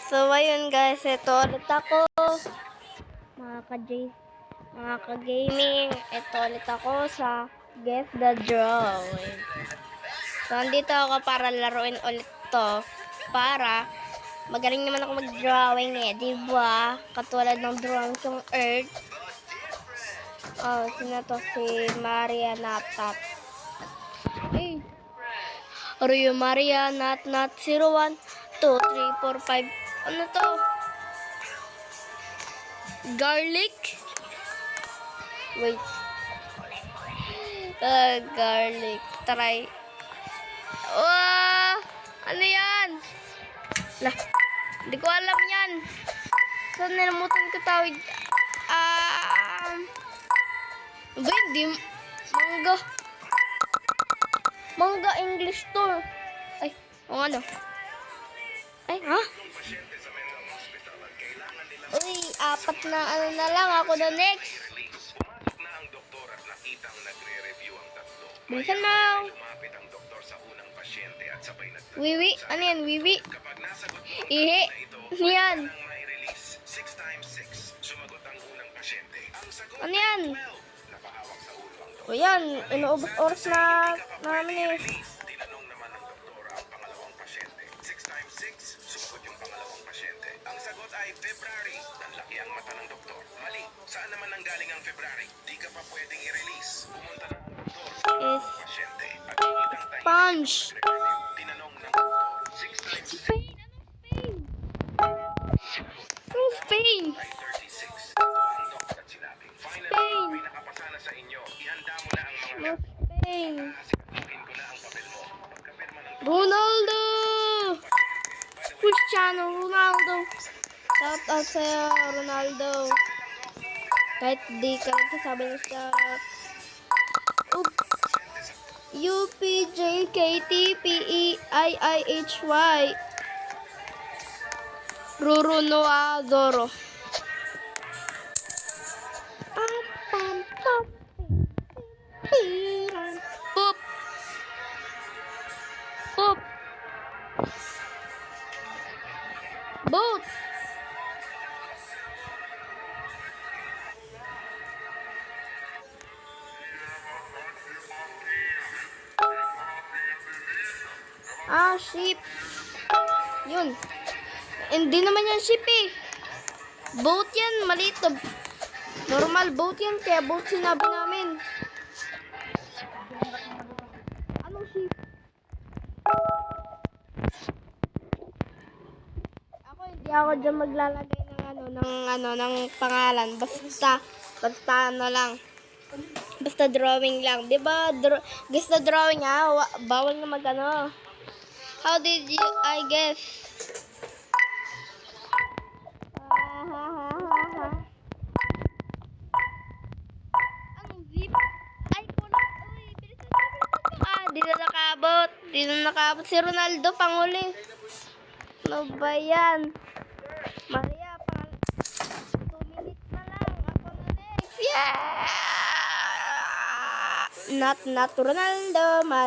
So, ayun guys, ito ulit ako. Mga ka-gaming, ito ulit ako sa Guess the Drawing. So, andito ako para laruin ulit to. Para, magaling naman ako mag-drawing eh, diba? Katulad ng drawing kong Earth. Oh, sino to? Si Maria Natat. Hey! Rio Maria Nat 01 2, 3, 4, 5. Ano to? Garlic? Wait. Garlic. Try. Wow! Ano yan? Lah, hindi ko alam yan. So, nalamutan ko tawag. Ba, hindi. Mangga. Mangga English to. Ay, o ano? Ay, ha? Uy, apat na ano na lang. Ako na next. Bilisan mo. Wiwi? Ano yan? Wiwi? Ihi? Ano yan? Ano yan? O yan, inuubos oras na namin eh. Ang sagot ay February. Nanlaki ang mata ng doktor. Mali. Saan naman nanggaling ang February? Di ka pa pwedeng i-release. Pumunta na ang doktor. Is Pasyente. At kitang tayo. sponge. Tinanong ng doktor. 6 times 6 Spain? Anong Spain? ay 36. Ang doktor at sinabi. Finally, Spain. may nakapasa na sa inyo. Ihanda mo na ang mga No Spain. Siguraduhin ko na ang papel mo. Pagkapirma ng Ronaldo! Cristiano Ronaldo. Shout out sa Ronaldo. Kahit di ka nagsasabi na siya. UPJKTPEIIHY Rurunoadoro. Poop. Poop. Boat. Ship. Yun. Hindi naman yan ship eh. Boat yan. Maliit na. Normal boat yan. Kaya boat sinabi namin. Anong ship? Hindi ako dyan maglalagay ng pangalan. Basta ano lang. Basta drawing lang. Diba? Guess the drawing ha. Bawal na mag-ano. How did you, I guess? Anong zip? Ay, bilisan. Di na nakabot. Di na nakabot si Ronaldo, panguli. Ano ba yan? Maria, 2 minutes na lang. Ako na next. Yeah! Not Ronaldo, Maria.